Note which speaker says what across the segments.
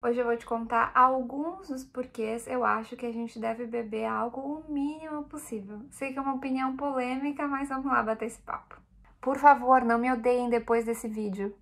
Speaker 1: Hoje eu vou te contar alguns dos porquês eu acho que a gente deve beber álcool o mínimo possível. Sei que é uma opinião polêmica, mas vamos lá bater esse papo. Por favor, não me odeiem depois desse vídeo.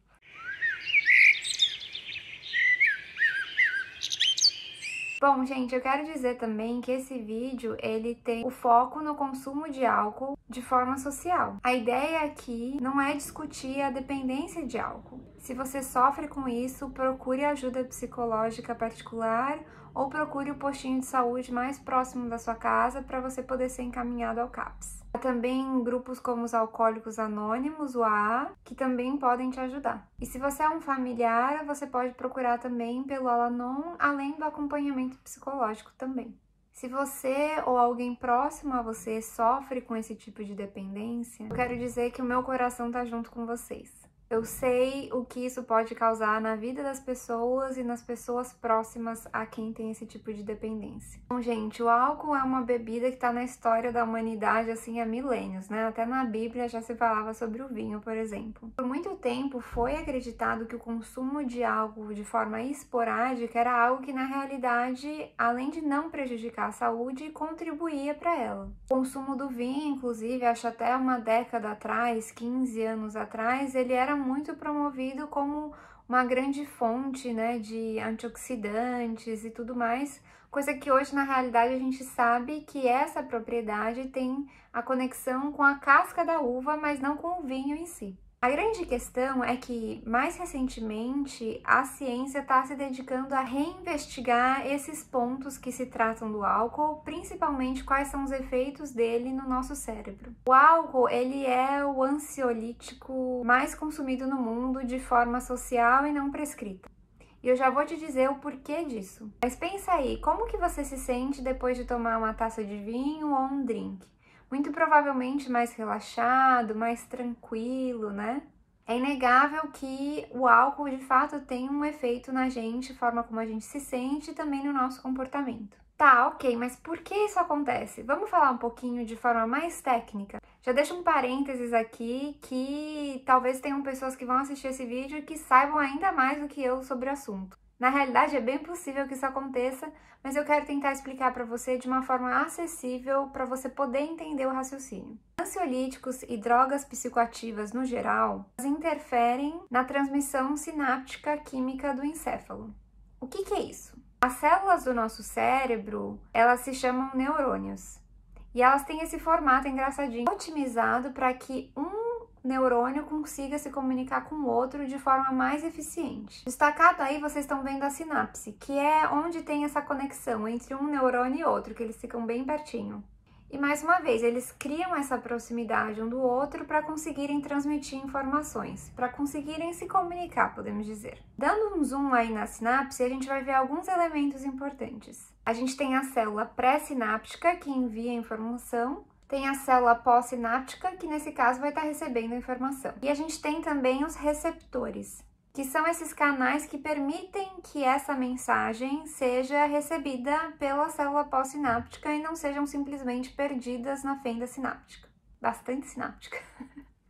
Speaker 1: Bom, gente, eu quero dizer também que esse vídeo, ele tem o foco no consumo de álcool de forma social. A ideia aqui não é discutir a dependência de álcool. Se você sofre com isso, procure ajuda psicológica particular ou procure o postinho de saúde mais próximo da sua casa para você poder ser encaminhado ao CAPS. Há também grupos como os Alcoólicos Anônimos, o AA, que também podem te ajudar. E se você é um familiar, você pode procurar também pelo Al-Anon, além do acompanhamento psicológico também. Se você ou alguém próximo a você sofre com esse tipo de dependência, eu quero dizer que o meu coração tá junto com vocês. Eu sei o que isso pode causar na vida das pessoas e nas pessoas próximas a quem tem esse tipo de dependência. Bom, gente, o álcool é uma bebida que tá na história da humanidade assim há milênios, né? Até na Bíblia já se falava sobre o vinho, por exemplo. Por muito tempo foi acreditado que o consumo de álcool de forma esporádica era algo que na realidade, além de não prejudicar a saúde, contribuía para ela. O consumo do vinho, inclusive, acho até uma década atrás, 15 anos atrás, ele era muito promovido como uma grande fonte, né, de antioxidantes e tudo mais, coisa que hoje na realidade a gente sabe que essa propriedade tem a conexão com a casca da uva, mas não com o vinho em si. A grande questão é que, mais recentemente, a ciência está se dedicando a reinvestigar esses pontos que se tratam do álcool, principalmente quais são os efeitos dele no nosso cérebro. O álcool, ele é o ansiolítico mais consumido no mundo de forma social e não prescrita. E eu já vou te dizer o porquê disso. Mas pensa aí, como que você se sente depois de tomar uma taça de vinho ou um drink? Muito provavelmente mais relaxado, mais tranquilo, né? É inegável que o álcool de fato tem um efeito na gente, forma como a gente se sente e também no nosso comportamento. Tá, ok, mas por que isso acontece? Vamos falar um pouquinho de forma mais técnica? Já deixo um parênteses aqui que talvez tenham pessoas que vão assistir esse vídeo e que saibam ainda mais do que eu sobre o assunto. Na realidade, é bem possível que isso aconteça, mas eu quero tentar explicar para você de uma forma acessível para você poder entender o raciocínio. Ansiolíticos e drogas psicoativas no geral interferem na transmissão sináptica química do encéfalo. O que é isso? As células do nosso cérebro, elas se chamam neurônios e elas têm esse formato engraçadinho, otimizado para que um neurônio consiga se comunicar com o outro de forma mais eficiente. Destacado aí, vocês estão vendo a sinapse, que é onde tem essa conexão entre um neurônio e outro, que eles ficam bem pertinho. E mais uma vez, eles criam essa proximidade um do outro para conseguirem transmitir informações, para conseguirem se comunicar, podemos dizer. Dando um zoom aí na sinapse, a gente vai ver alguns elementos importantes. A gente tem a célula pré-sináptica, que envia a informação, tem a célula pós-sináptica, que nesse caso vai estar recebendo a informação. E a gente tem também os receptores, que são esses canais que permitem que essa mensagem seja recebida pela célula pós-sináptica e não sejam simplesmente perdidas na fenda sináptica. Bastante sináptica.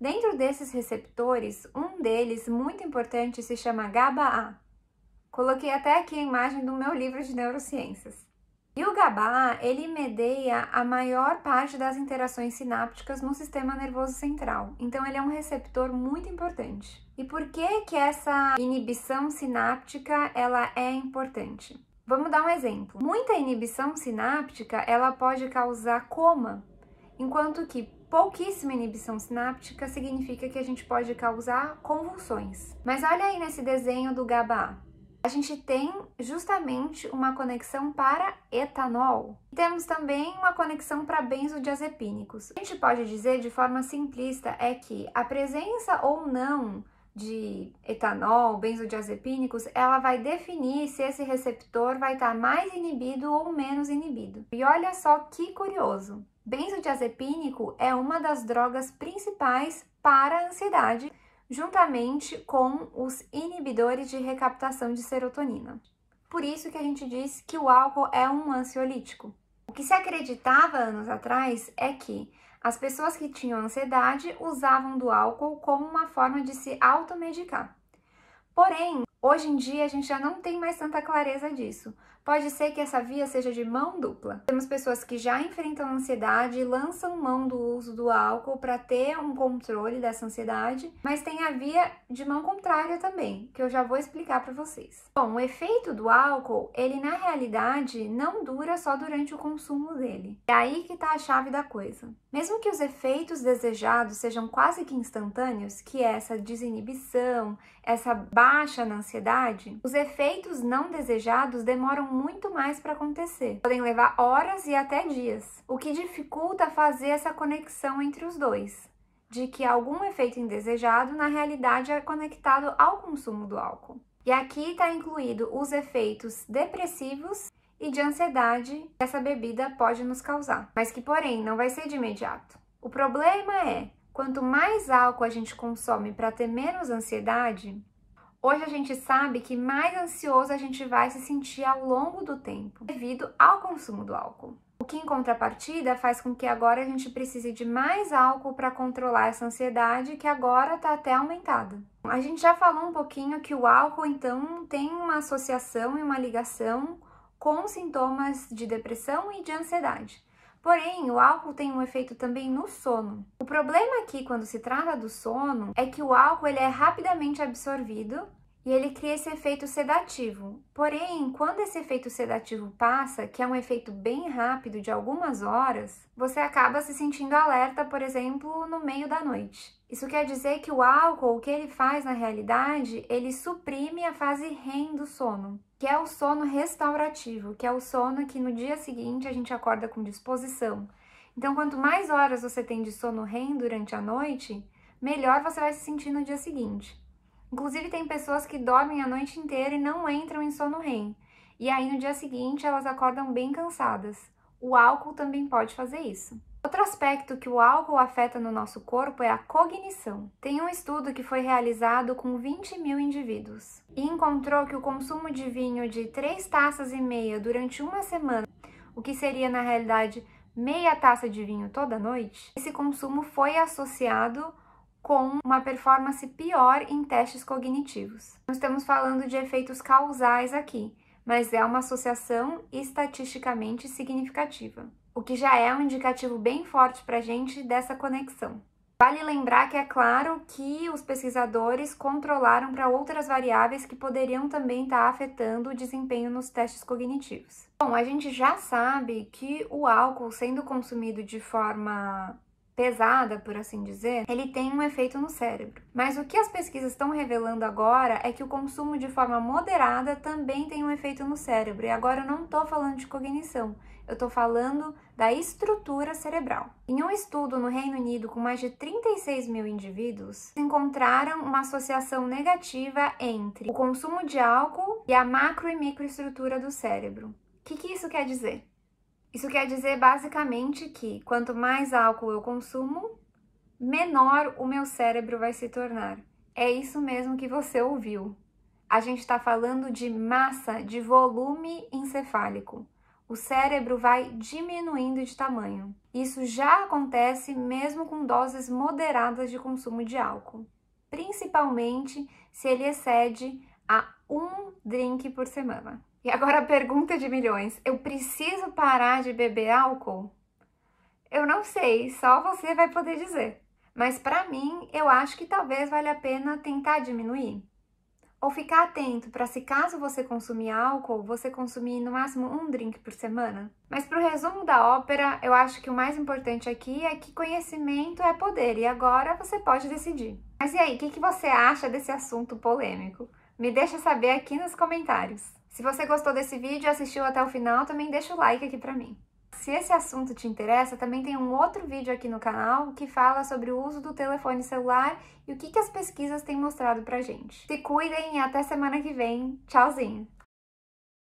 Speaker 1: Dentro desses receptores, um deles, muito importante, se chama GABA-A. Coloquei até aqui a imagem do meu livro de neurociências. E o GABA, ele medeia a maior parte das interações sinápticas no sistema nervoso central. Então, ele é um receptor muito importante. E por que essa inibição sináptica ela é importante? Vamos dar um exemplo. Muita inibição sináptica, ela pode causar coma, enquanto que pouquíssima inibição sináptica significa que a gente pode causar convulsões. Mas olha aí nesse desenho do GABA. A gente tem justamente uma conexão para etanol. Temos também uma conexão para benzodiazepínicos. A gente pode dizer de forma simplista é que a presença ou não de etanol, benzodiazepínicos, ela vai definir se esse receptor vai estar mais inibido ou menos inibido. E olha só que curioso. Benzodiazepínico é uma das drogas principais para a ansiedade, juntamente com os inibidores de recaptação de serotonina. Por isso que a gente diz que o álcool é um ansiolítico. O que se acreditava anos atrás é que as pessoas que tinham ansiedade usavam do álcool como uma forma de se automedicar. Porém, Hoje em dia, a gente já não tem mais tanta clareza disso. Pode ser que essa via seja de mão dupla. Temos pessoas que já enfrentam ansiedade e lançam mão do uso do álcool para ter um controle dessa ansiedade, mas tem a via de mão contrária também, que eu já vou explicar para vocês. Bom, o efeito do álcool, ele na realidade não dura só durante o consumo dele. É aí que está a chave da coisa. Mesmo que os efeitos desejados sejam quase que instantâneos, que é essa desinibição, essa baixa na ansiedade, os efeitos não desejados demoram muito mais para acontecer. Podem levar horas e até dias, o que dificulta fazer essa conexão entre os dois, de que algum efeito indesejado na realidade é conectado ao consumo do álcool. E aqui está incluído os efeitos depressivos e de ansiedade que essa bebida pode nos causar, mas que, porém, não vai ser de imediato. O problema é, quanto mais álcool a gente consome para ter menos ansiedade, hoje a gente sabe que mais ansioso a gente vai se sentir ao longo do tempo, devido ao consumo do álcool. O que, em contrapartida, faz com que agora a gente precise de mais álcool para controlar essa ansiedade, que agora está até aumentada. A gente já falou um pouquinho que o álcool, então, tem uma associação e uma ligação com sintomas de depressão e de ansiedade. Porém, o álcool tem um efeito também no sono. O problema aqui, quando se trata do sono, é que o álcool ele é rapidamente absorvido e ele cria esse efeito sedativo. Porém, quando esse efeito sedativo passa, que é um efeito bem rápido de algumas horas, você acaba se sentindo alerta, por exemplo, no meio da noite. Isso quer dizer que o álcool, o que ele faz na realidade, ele suprime a fase REM do sono, que é o sono restaurativo, que é o sono que no dia seguinte a gente acorda com disposição. Então, quanto mais horas você tem de sono REM durante a noite, melhor você vai se sentir no dia seguinte. Inclusive, tem pessoas que dormem a noite inteira e não entram em sono REM. E aí, no dia seguinte, elas acordam bem cansadas. O álcool também pode fazer isso. Outro aspecto que o álcool afeta no nosso corpo é a cognição. Tem um estudo que foi realizado com 20 mil indivíduos e encontrou que o consumo de vinho de 3,5 taças durante uma semana, o que seria, na realidade, meia taça de vinho toda noite, esse consumo foi associado com uma performance pior em testes cognitivos. Não estamos falando de efeitos causais aqui, mas é uma associação estatisticamente significativa, o que já é um indicativo bem forte para a gente dessa conexão. Vale lembrar que é claro que os pesquisadores controlaram para outras variáveis que poderiam também estar afetando o desempenho nos testes cognitivos. Bom, a gente já sabe que o álcool, sendo consumido de forma pesada, por assim dizer, ele tem um efeito no cérebro. Mas o que as pesquisas estão revelando agora é que o consumo de forma moderada também tem um efeito no cérebro. E agora eu não estou falando de cognição, eu estou falando da estrutura cerebral. Em um estudo no Reino Unido com mais de 36 mil indivíduos, encontraram uma associação negativa entre o consumo de álcool e a macro e microestrutura do cérebro. O que isso quer dizer? Isso quer dizer basicamente que quanto mais álcool eu consumo, menor o meu cérebro vai se tornar. É isso mesmo que você ouviu. A gente está falando de massa, de volume encefálico. O cérebro vai diminuindo de tamanho. Isso já acontece mesmo com doses moderadas de consumo de álcool, principalmente se ele excede a 1 drink por semana. E agora a pergunta de milhões, eu preciso parar de beber álcool? Eu não sei, só você vai poder dizer. Mas para mim, eu acho que talvez valha a pena tentar diminuir. Ou ficar atento para, se caso você consumir álcool, você consumir no máximo 1 drink por semana. Mas para o resumo da ópera, eu acho que o mais importante aqui é que conhecimento é poder e agora você pode decidir. Mas e aí, o que você acha desse assunto polêmico? Me deixa saber aqui nos comentários. Se você gostou desse vídeo e assistiu até o final, também deixa o like aqui pra mim. Se esse assunto te interessa, também tem um outro vídeo aqui no canal que fala sobre o uso do telefone celular e o que as pesquisas têm mostrado pra gente. Se cuidem e até semana que vem. Tchauzinho!